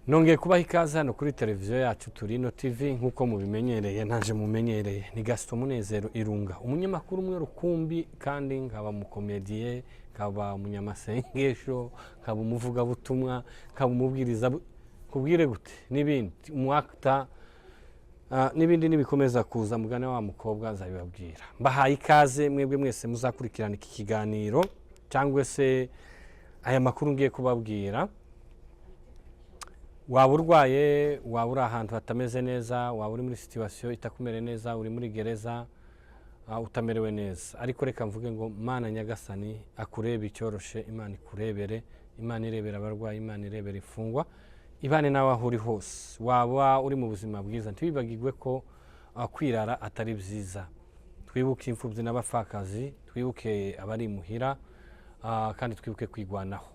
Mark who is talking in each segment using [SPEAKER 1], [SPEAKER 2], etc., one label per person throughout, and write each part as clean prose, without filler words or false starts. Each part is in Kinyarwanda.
[SPEAKER 1] Nongeye kubaha ikaze hano kuri televiziyo yacu Turino TV nk'uko mubimenyereye ntaje mumenyereye ni Gaston Munezero Irunga umunyamakuru umwe rukumbi kandi nkaba mukomediye nkaba umunyamasengesho nkaba umuvugabutumwa nkaba umubwiriza kubwire gute n'ibindi umwakta n'ibindi nibikomeza kuza mugane wa mukobwa azabibabwira mbahaye ikaze mwebwe mwese muzakurikirana iki kiganiro cyangwa se aya makuru ngiye kubabwira. Waba urwaye, waba uri ahantu hatameze neza, waba uri muri situation itakumere neza, uri muri gereza utamerewe neza, ariko reka mvuge ngo Mana Nyagasani akurebe icyoroshe, Imana ikurebere, Imana irebera abarwayi, Imana irebera ifungwa, ibane nawe aho uri hose. Waba uri mu buzima bwiza ntibibagirwe ko kwirara atari byiza. Twibuke imfubyi n'abapfakazi, twibuke abari muhira kandi twibuke kwigwanaho.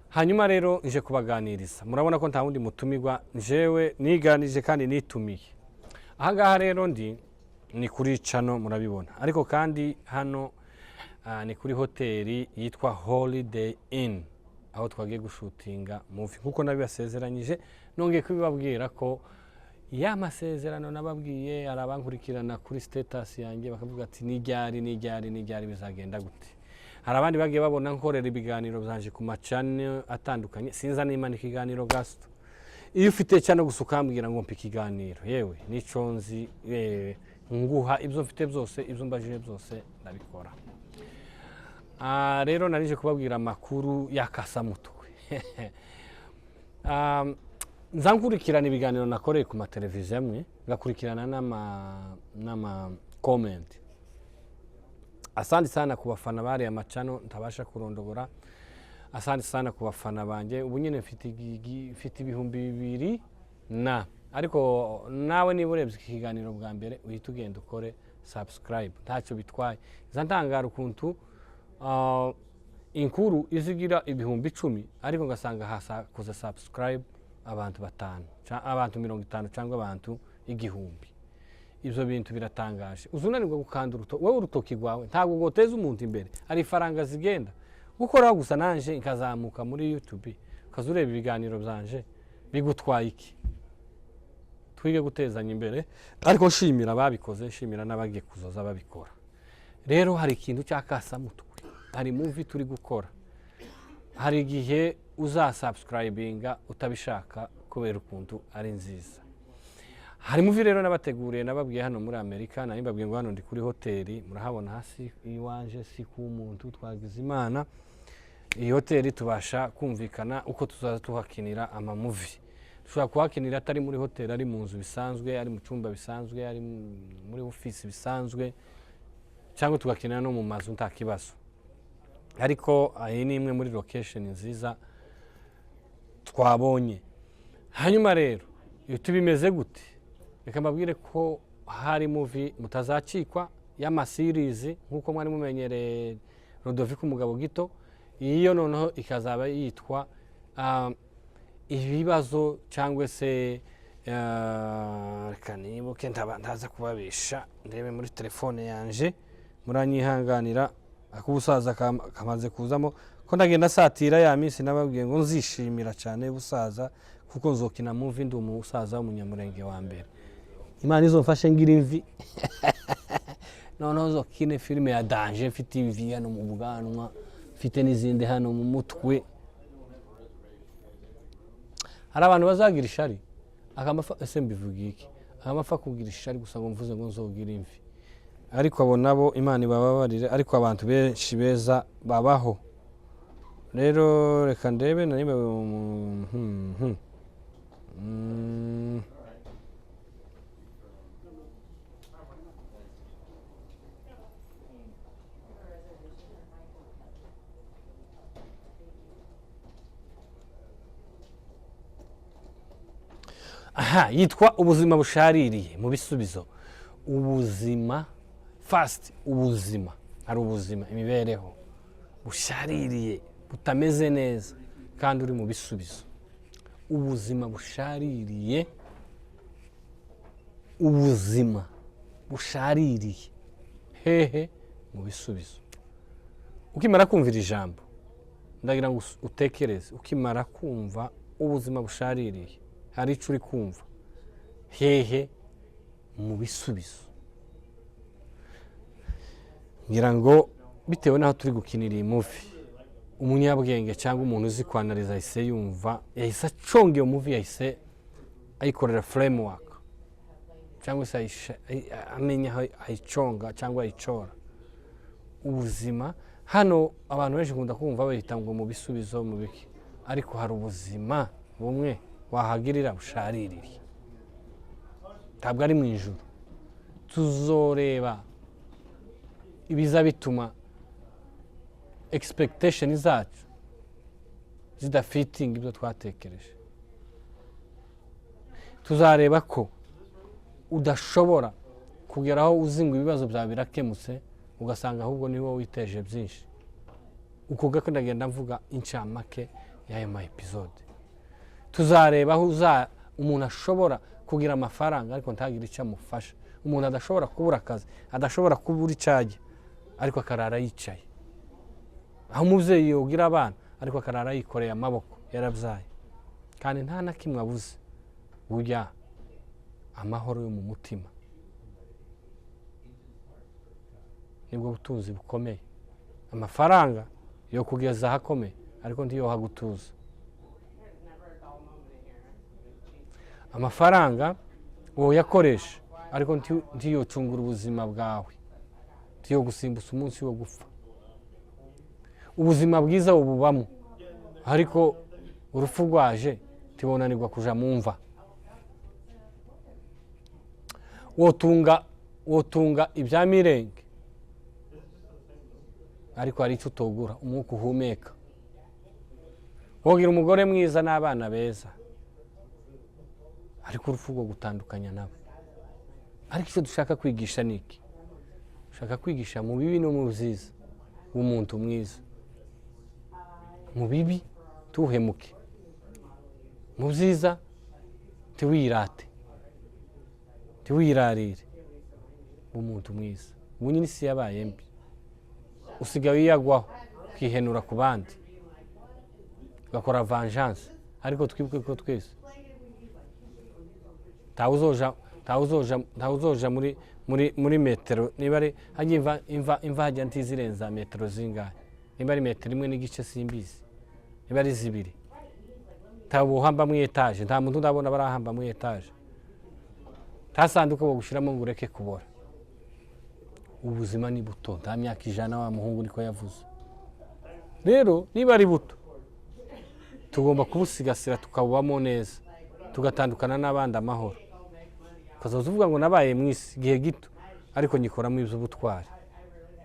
[SPEAKER 1] Hanyuma rero nje kubaganiriza, murabona ko nta wundi mutumirwa, njewe niganije kandi nitumiye. Ahangaha rero ni kuri Cano murabibona, ariko kandi hano ni kuri hoteli yitwa Holiday Inn, aho twagiye gushutinga movie. Nkuko nabibasezeranyije nongeye kubibabwira ko ya masezerano nababwiye arabankurikirana kuri status yanjye bakavuga ati nijyari bizagenda gute. Hari abandi bagiye babona nkorera ibiganiro byanje ku macane atandukanye, sinza n'Imana ikiganiro Gaston. Iyo ufite cyane gusukambwira ngo mpa ikiganiro, yewe nico nzi nguha ibyo mfite byose, ibyo mbajije byose ndabikora. Rero narije kubabwira amakuru yakasamutwe. Nzankurikirana ibiganiro nakoreye ku mateleviziyo amwe, ngakurikirana n'ama comment. Asante sana ku bafana bari amacano ntabasha kurondogora. Asante sana ku bafana banje. Ubu nyine mfite ibihumbi 2 na ariko nawe niba urebye ikiganiro bwa mbere uhita ugenda ukore subscribe, ntacyo bitwaye. Zantangara ukuntu inkuru izigira ibihumbi 10 ariko ngasanga hasa kuza subscribe abantu 5 abantu 50 cyangwa abantu 1000. Ibyo bintu biratangaje. Uzunanirwa gukanda wowe urutoki rwawe ntabwo goteza umuntu imbere, ari faranga zigenda gukora gusa nanje nkazamuka muri YouTube ukazureba ibiganiro byanje bigutwaye iki. Twige gutezanya imbere, ariko nshimira babikoze, nshimira n'abagiye kuzoza babikora. Rero hari ikintu cyakasamutwe, hari movie turi gukora, hari igihe uzasubscribinga utabishaka kubera ukuntu ari nziza. Hari movie rero nabateguriye nababwiye hano muri Amerika, nari mbabwiye ngo hano ndi kuri hoteli, murahabona hasi iwanje si ku muntu twagize Imana. Iyi hoteli tubasha kumvikana uko tuzaza tuhakinira ama movie. Dushobora kuhakinira atari muri hoteli, ari mu nzu bisanzwe, ari mu cyumba bisanzwe, ari muri office bisanzwe, cyangwa tugakinira no mu mazu nta kibazo. Ariko iyi ni imwe muri location nziza twabonye. Hanyuma rero iyo tubimeze gute? Reka mbabwire ko hari movie mutazacikwa y'ama series nkuko mwari mumenyereye Rodoviko Umugabo Gito. Iyo noneho ikazaba yitwa ibibazo cyangwa se reka nibuke ndaza kubabisha ndebe muri telefone yanje, muranyihanganira akubusaza kamaze kuzamo ko ndagenda satira ya minsi nababwiye ngo nzishimira cyane busaza kuko nzokina movie ndi umusaza w'umunyamurenge wa mbere. Imana izomfashe ngira imvi noneho zokine filime ya danger, mfite imvi hano mu bwanwa, mfite n'izindi hano mu mutwe. Hari abantu bazagira ishari akamafa ese mbivuga iki, akamafa kugira ishari gusa ngo mvuze ngo nzogira imvi, ariko abo nabo Imana ibababarire, ariko abantu benshi beza babaho. Rero reka ndebe nanibe yitwa ubuzima bushaririye mu bisubizo. Ubuzima fast, ubuzima hari ubuzima, imibereho bushaririye butameze neza kandi uri mu bisubizo. Ubuzima bushaririye, ubuzima bushaririye hehe mu bisubizo. Ukimara kumvira ijambo ndagira ngo utekereze, ukimara kumva ubuzima bushaririye hari icyo uri kumva hehe mu bisubizo. ngira ngo bitewe n'aho turi gukinira iyi movie umunyabwenge cyangwa umuntu uzi kwanariza yahise yumva yahise aconga iyo movie yahise ayikorera framework cyangwa se amenya aho ayiconga cyangwa ayicora. ubuzima hano abantu benshi bakunda kumva bahita ngo mu bisubizo mu biki, ariko hari ubuzima bumwe wahagirira bushaririye, ntabwo ari mu ijuru. tuzoreba ibiza bituma expectation zacu zidafitinga ibyo twatekereje. tuzareba ko udashobora kugeraho uzi ngo ibibazo byawe birakemutse ugasanga ahubwo ni wowe witeje byinshi. uko gako ndagenda mvuga incamake y'ayo ma episode. tuzareba aho umuntu ashobora kugira amafaranga ariko ntagire icyo amufasha, umuntu adashobora kubura akazi, adashobora kubura icyaje ariko akarara yicaye, aho umubyeyi yogira abana ariko akarara yikoreye amaboko yarabyaye kandi nta na kimwe abuze. burya amahoro yo mu mutima nibwo butunzi bukomeye. amafaranga yo kugeza ahakomeye ariko ntiyo hagutuza. amafaranga wowe yakoresha ariko ntiyo cungura ubuzima bwawe, ntiyo gusimbutsa umunsi wo gupfa. ubuzima bwiza bubamo ariko urupfu rwaje tibonanirwa kuja mu mva. wotunga ibya mirenge ariko hari icyo utogura, umwuka uhumeka. wogira umugore mwiza n'abana beza ariko urupfu rwo gutandukanya nabo. ariko icyo dushaka kwigisha ni iki? dushaka kwigisha mu bibi no mu byiza umuntu mwiza. mu bibi tuhemuke, mu byiza tiwirate, tiwirarire. umuntu mwiza ubu nyine isi yabaye mbi, usigaye wiyagwaho ukihenura ku bandi ugakora vengeance. ariko twibuke ko twese ntawuzoja muri metero, niba ari hajya imva hajya ntizirenza metero zingahe, niba ari metero imwe n'igice simbizi, niba ari zibiri. ntabuhamba mu etaje, nta muntu ndabona barahamba mu etaje, nta sanduku bo gushiramo ngo ureke kubora. ubuzima ni buto, nta myaka 100 wa muhungu niko yavuze. rero niba ari buto tugomba kubusigasira tukabubamo neza, tugatandukana n'abandi amahoro. ukazoza uvuga ngo nabaye mwisi gihe gito ariko nyikoramo iby'ubutwari.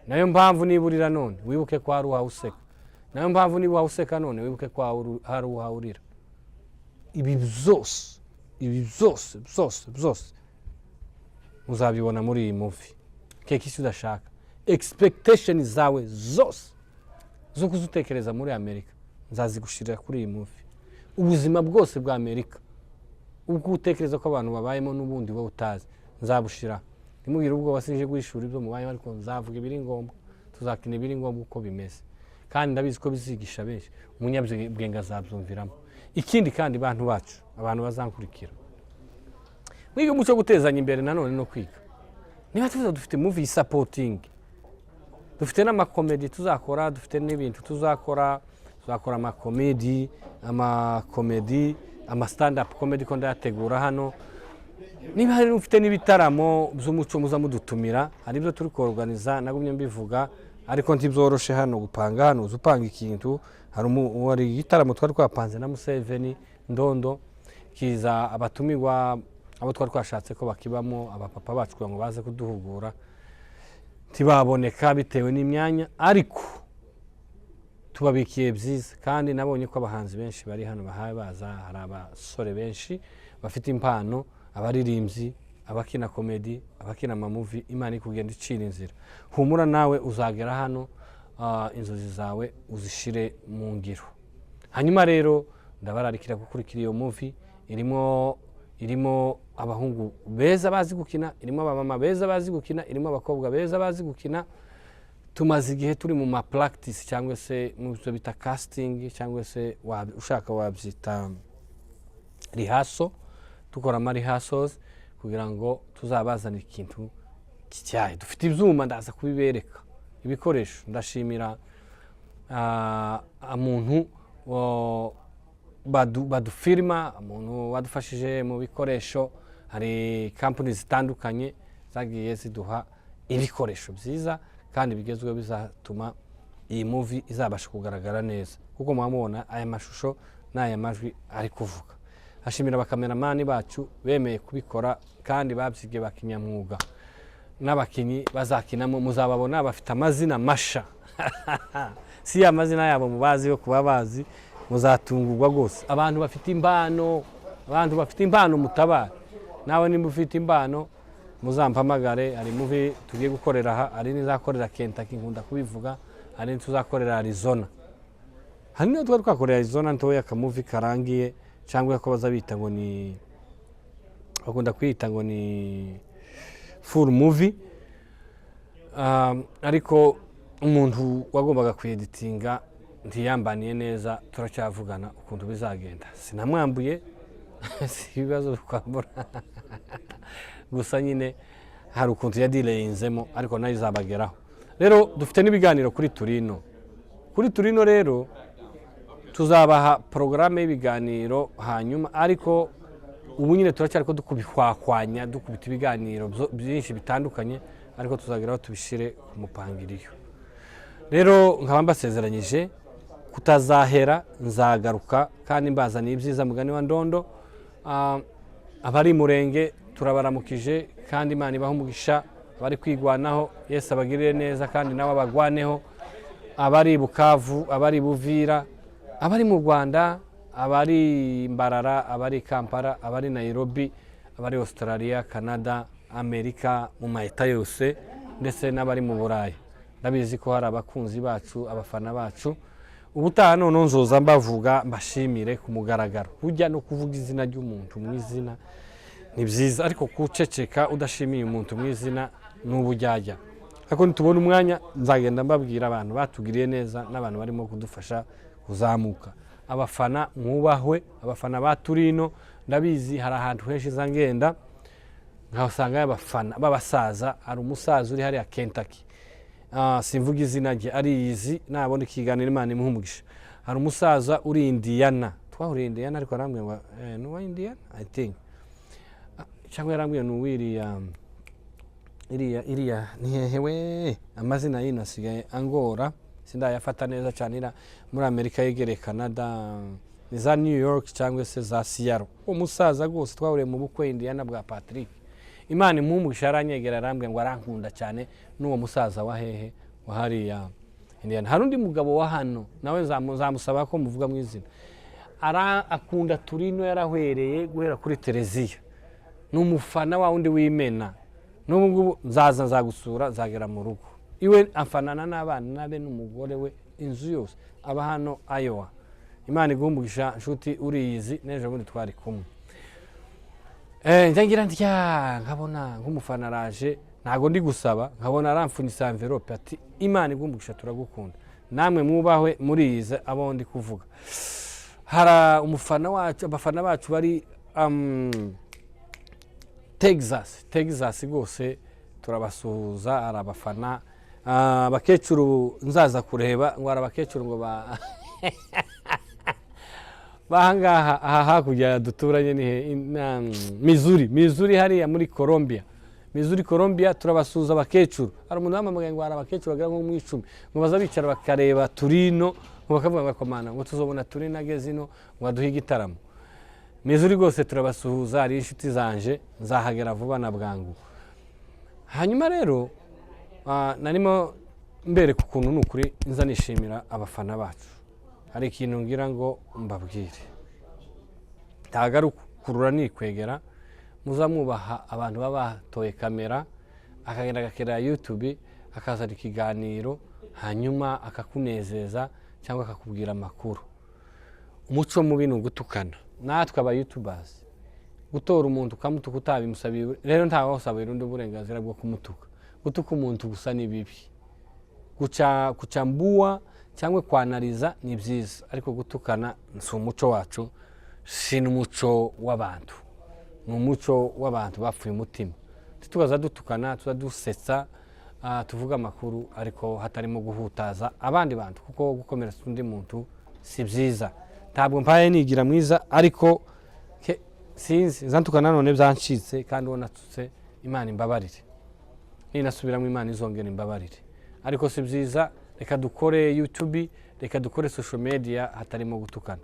[SPEAKER 1] nayo mpamvu niburira none wibuke ko hari uwahuseka, nayo mpamvu niba wahuseka none wibuke ko hari uwahurira. ibi byose muzabibona muri iyi movie. keke isi udashaka, expectation zawe zose zo kuzutekereza muri Amerika nzazigushirira kuri iyi movie. ubuzima bwose bwa Amerika ubwo utekereza ko abantu babayemo n'ubundi wowe utazi nzabushira. nimubwire ubwo wasije guhishura ibyo mubayemo, ariko nzavuga ibiri ngombwa, tuzakina ibiri ngombwa uko bimeze. kandi ndabizi ko bizigisha benshi, umunyabwenge azabyumviramo. ikindi kandi bantu bacu, abantu bazankurikira, mwige umuco gutezanya imbere nanone no kwiga. niba tuza dufite movie supporting, dufite n'amakomedi tuzakora, dufite n'ibintu tuzakora amakomedi, ama stand up comedy ko ndayategura hano. niba hari ufite n'ibitaramo by'umuco muza mudutumira, hari ibyo turi kuorganiza, nagumye mbivuga ariko ntibyoroshe hano gupanga. hano uzupanga ikintu, hari igitaramo twari twapanze na Museveni Ndondo, kiza abatumirwa abo twari twashatse ko bakibamo, abapapa bacu ngo baze kuduhugura, tibaboneka bitewe n'imyanya, ariko tubabikiye byiza. kandi nabonye ko abahanzi benshi bari hano bahaye baza, hari abasore benshi bafite impano, abaririmbyi, abakina komedi, abakina amamuvi. imana ikugenda icira inzira. humura nawe uzagera hano, inzozi zawe uzishire mu ngiro. hanyuma rero ndabararikira gukurikira iyo movie. irimo abahungu beza bazi gukina, irimo abamama beza bazi gukina, irimo abakobwa beza bazi gukina. tumaze igihe turi mu ma practice cyangwa se mu byo bita casting, cyangwa se ushaka wabyita rihaso, dukora amarihasozi kugira ngo tuzabazane ikintu gityaye. Dufite ibyuma ndaza kubibereka, ibikoresho. Ndashimira umuntu badufirima, umuntu wadufashije mu bikoresho. Hari kampani zitandukanye zagiye ziduha ibikoresho byiza kandi bigezweho bizatuma iyi movie izabasha kugaragara neza, kuko mwamubona aya mashusho n'aya majwi ari kuvuga. Hashimira abakameramani bacu bemeye kubikora kandi babyigiye bakinyamwuga. N'abakinyi bazakinamo muzababona bafite amazina masha si ya mazina yabo mubazi yo kuba bazi, muzatungurwa rwose. Abantu bafite impano mutabara. Nawe nimba ufite impano muzampamagare. Hari movie tugiye gukorera aha, hari n'izakorera Kentucky, nkunda kubivuga, hari n'ituzakorera Arizona. Hari n'iyo twari twakorera Arizona ntoya, akamuvi karangiye, cyangwa ko baza bita ngo ni, bakunda kwita ngo ni full movie. Ariko umuntu wagombaga kweditinga ntiyambaniye neza, turacyavugana ukuntu bizagenda. Sinamwambuye si ibibazo twambura gusa nyine hari ukuntu yadireyinzemo, ariko nayo izabageraho. Rero dufite n'ibiganiro kuri Turino rero tuzabaha porogaramu y'ibiganiro hanyuma, ariko ubu nyine turacyari ko dukubihwakwanya, dukubita ibiganiro byinshi bitandukanye, ariko tuzageraho tubishire ku mupangiriyo. Rero nkaba mbasezeranyije kutazahera, nzagaruka kandi mbazaniye ibyiza mugani wa Ndondo. Abari Murenge turabaramukije kandi Imana ibaha umugisha. Abari kwigwanaho Yesu abagirire neza kandi nawe abagwaneho. Abari Bukavu, abari Buvira, abari mu Rwanda, abari Mbarara, abari Kampala, abari Nairobi, abari Australia, Canada, Amerika, mu mahita yose, ndetse n'abari mu Burayi. Ndabizi ko hari abakunzi bacu, abafana bacu. Ubutaha none nzoza mbavuga, mbashimire ku mugaragaro. Burya no kuvuga izina ry'umuntu mu izina ni byiza, ariko kuceceka udashimiye umuntu mu izina n'ubujyajya. Ariko nitubona umwanya nzagenda mbabwira abantu batugiriye neza n'abantu barimo kudufasha kuzamuka. Abafana mwubahwe, abafana ba Turino. Ndabizi hari ahantu henshi zangenda nkasanga abafana b'abasaza. Hari umusaza uri hariya Kentucky, simvuga izina rye, ariyizi, nabona ikiganiro Imana imuhe umugisha. Hari umusaza uri Indiana, twahuriye Indiana, ariko arambwira ngo ni uwa Indiana I think, cyangwa yarambwira ni uwiriya iriya ni hehewe, amazina y'inasigaye angora, sindayafata neza cyane. Muri Amerika yegereye Canada, ni za New York cyangwa se za Seattle. Umusaza rwose twahuriye mu bukwe Indiana bwa Patrick. Imana imuhe umugisha, aranyegera arambwira ngo arankunda cyane, n'uwo musaza wa hehe wa hariya Indiana. Hari undi mugabo wa hano nawe nzamusaba ko muvuga mu izina, akunda Turino, yarahwereye guhera kuri Tereziya, n'umufana wa undi w'Imena. N'ubu ngubu nzagusura, nzagera mu rugo iwe, afanana n'abana nabe n'umugore we, inzu yose aba hano Iowa. Imana iguhe umugisha nshuti uriyizi, n'ejo bundi twari kumwe. Ngira ndya nkabona nk'umufana araje, ntago ndi gusaba, nkabona aramfunisa envelope ati Imana iguhe umugisha, turagukunda. Namwe mwubahwe muriyize abo ndi kuvuga. Hari umufana wacu, abafana bacu bari Texas rwose turabasuhuza. Hari abafana abakecuru nzaza kureba, ngo hari abakecuru ngo bahangaha aha hakurya duturanye ni Missouri hariya muri Colombia, turabasuhuza abakecuru. Hari umuntu wamamaye ngo hari abakecuru bagera nko mu 10 ngo baza bicara bakareba Turino, ngo bakavuga ngo akomana ngo tuzobona Turino ageze ino ngo aduhe igitaramo. Missouri rwose turabasuhuza, ari inshuti zanje, nzahagera vuba na bwangu. Hanyuma rero narimo mbere ku kuntu n'ukuri nza nishimira abafana bacu. Hari ikintu ngira ngo mbabwire, kurura nikwegera, muzamwubaha abantu baba batoye kamera, akagenda agakera YouTube, akazana ikiganiro, hanyuma akakunezeza cyangwa akakubwira amakuru. Umuco mubi ni ugutukana. Natwe aba YouTubers gutora umuntu ukamutuka utabimusabiye, rero ntawe wasabira undi uburenganzira bwo kumutuka. Gutuka umuntu gusa ni bibi, kuchambua cyangwa kwanariza ni byiza, ariko gutukana si umuco wacu. si n'umuco w'abantu, ni umuco w'abantu bapfuye umutima. Tukaza dutukana, tuza dusetsa, tuvuga amakuru ariko hatarimo guhutaza abandi bantu, kuko gukomeretsa undi muntu si byiza. Ntabwo mpaye nigira mwiza, ariko sinzi zantukana none byancitse, kandi uwo natutse Imana imbabarire, ninasubiramo Imana izongera imbabarire. Ariko si byiza, reka dukore YouTube, reka dukore social media hatarimo gutukana.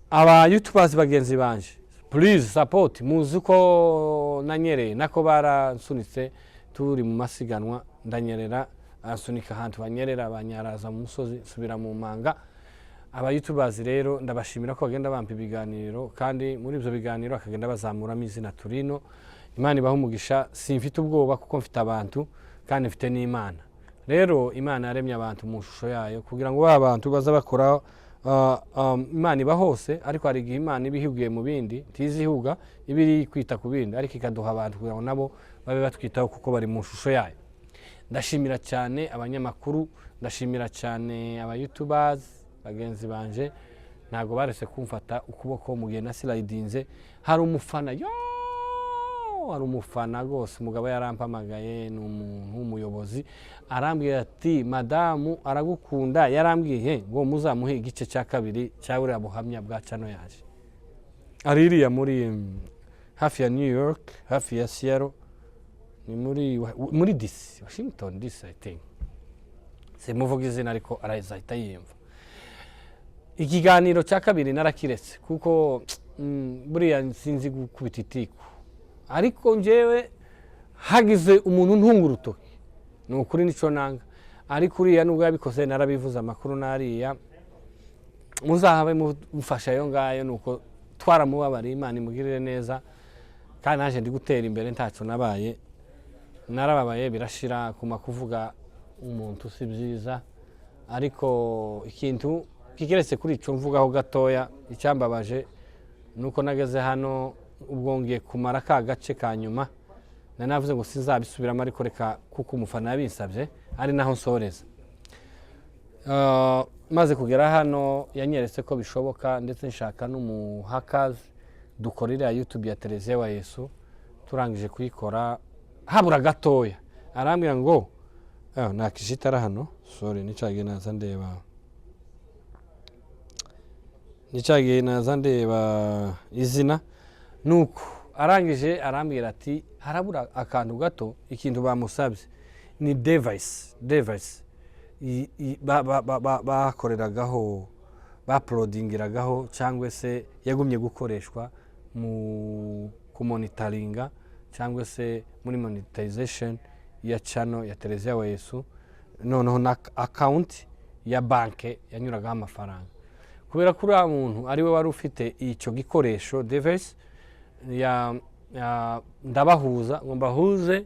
[SPEAKER 1] Aba YouTubers bagenzi banje, please support. Muzi ko nanyereye nako baransunitse turi mu masiganwa, ndanyerera asunika ahantu banyerera, banyaraza mu musozi subira mu manga. Aba YouTubers rero ndabashimira ko bagenda bampa ibiganiro, kandi muri ibyo biganiro akagenda bazamuramo izina Turino. Imana ibaha umugisha, simfite ubwoba kuko mfite abantu kandi mfite n'Imana. Rero Imana yaremye abantu mu shusho yayo kugira ngo abantu baza bakora Imana iba hose, ariko hari igihe Imana ibihugiye mu bindi tizihuga, ibiri kwita ku bindi, ariko ikaduha abantu kugira ngo nabo babe batwitaho kuko bari mu shusho yayo. Ndashimira cyane abanyamakuru, ndashimira cyane aba YouTubers bagenzi banje, ntago barese kumfata ukuboko mu gihe naslidinze. Hari umufana hari umufana rwose, umugabo yarampamagaye, ni umuntu w'umuyobozi, arambwira ati madamu aragukunda, yarambwiye ngo muzamuhe igice cya kabiri cya buriya buhamya bwa cano yaje. Aririya muri hafi ya New York, hafi ya Seattle, ni muri DC, Washington DC I think. Simuvuga izina ariko arahita yiyumva. Ikiganiro cya kabiri narakiretse kuko buriya sinzi gukubita itiku, ariko njyewe hagize umuntu ntunga urutoki ni ukuri nico nanga. Ariko uriya nubwo yabikoze narabivuze amakuru nariya, muzahabe mufasha yo ngayo, nuko twaramubabariye, Imana imugirire neza, kandi naje ndi gutera imbere ntacyo nabaye. Narababaye birashira kuma kuvuga umuntu si byiza, ariko ikintu kigeretse kuri ico mvugaho gatoya icyambabaje nuko nageze hano ubwo ngiye kumara ka gace ka nyuma, nanavuze ngo sinzabisubiramo, ariko reka kuko umufana yabinsabye ari naho nsoreza. Maze kugera hano yanyeretse ko bishoboka, ndetse nshaka n'umuhakazi dukorera YouTube ya Televiziyo wa Yesu. Turangije kuyikora habura gatoya, arambwira ngo nakishitara hano, sorry nicagiye naza ndeba izina. Nuko arangije arambwira ati harabura akantu gato, ikintu bamusabye ni device bakoreragaho, baplodingiragaho, cyangwa se yagumye gukoreshwa mu kumonitoringa, cyangwa se muri monetization ya channel ya Televiziyo wa Yesu, noneho na account ya banke yanyuragaho amafaranga. Kubera kuri uriya muntu ariwe wari ufite icyo gikoresho device, ndabahuza ngo mbahuze,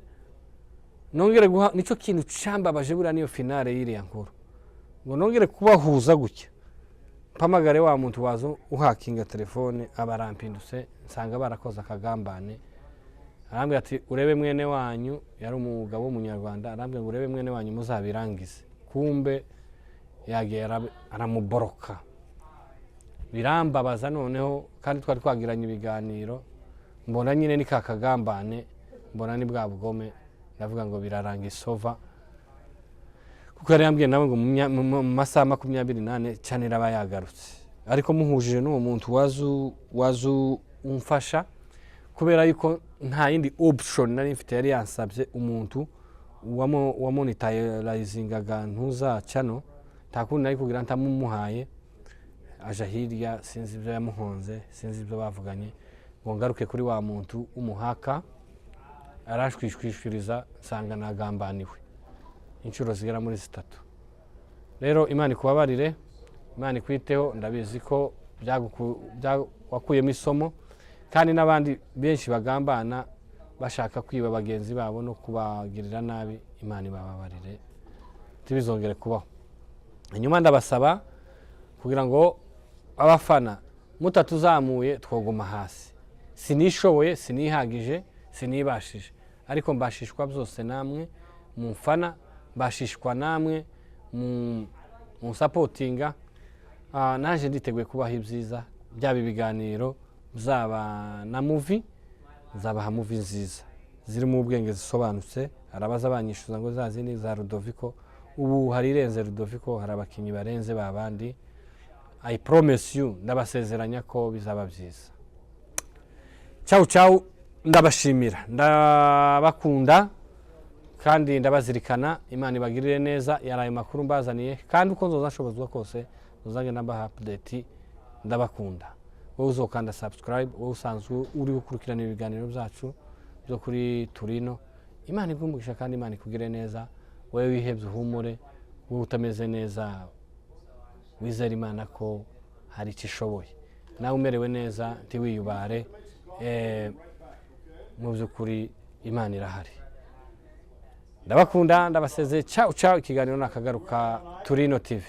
[SPEAKER 1] nongere guha, nico kintu cyambabaje buriya niyo finale y'iriya nkuru, ngo nongere kubahuza gutya, mpamagare wa muntu wazo uhakinga telefone, abarampindutse nsanga barakoze akagambane. Arambwira ati urebe mwene wanyu, yari umugabo w'umunyarwanda, arambwira ngo urebe mwene wanyu muzabirangize. Kumbe yagiye aramuboroka, birambabaza noneho, kandi twari twagiranye ibiganiro, mbona nyine ni kakagambane, mbona ni bwa bugome, ndavuga ngo biraranga isova, kuko yari yambwiye nawe ngo mu masaha 24 cyane raba yagarutse. Ariko muhujije n'uwo muntu wazu umfasha, kubera yuko nta yindi option nari mfite, yari yansabye umuntu wa monetizingaga ntuza channel, takundi nari kugira ntamumuhaye, aja hirya, sinzi ibyo yamuhonze, sinzi ibyo bavuganye, ngo ngaruke kuri wa muntu umuhaka, arashwishwishuriza nsanga nagambaniwe inshuro zigera muri 3. Rero Imana ikubabarire, Imana ikwiteho, ndabizi ko wakuyemo isomo, kandi n'abandi benshi bagambana bashaka kwiba bagenzi babo no kubagirira nabi, Imana ibababarire tibizongere kubaho. Inyuma ndabasaba kugira ngo abafana mutatuzamuye twogoma hasi. Sinishoboye, sinihagije, sinibashije, ariko mbashishwa byose namwe mumfana, mbashishwa namwe mu supportinga. Naje nditeguye kubaha ibyiza, byaba ibiganiro byaba na movie, nzabaha movie nziza zirimo ubwenge zisobanutse. Arabaza banyishuza ngo za zindi za Ludovico, ubu hari irenze Ludovico, hari abakinnyi barenze babandi. I promise you, ndabasezeranya ko bizaba byiza. Ciao ciao, ndabashimira, ndabakunda kandi ndabazirikana. Imana ibagirire neza. Yaraye makuru mbazaniye, kandi uko nzozashobozwa kose uzange nabaha update. Ndabakunda. Wowe uzokanda subscribe, wowe usanzwe uri gukurikirana ibiganiro byacu byo kuri Turino. Imana igumugisha kandi Imana ikugire neza. Wowe wihebye uhumure, wowe utameze neza wizera Imana ko hari icyo ishoboye. Nawe umerewe neza ntiwiyubare, mu by'ukuri Imana irahari. Ndabakunda, ndabasezeye. Ciao ciao. Ikiganiro nakagaruka Turino TV.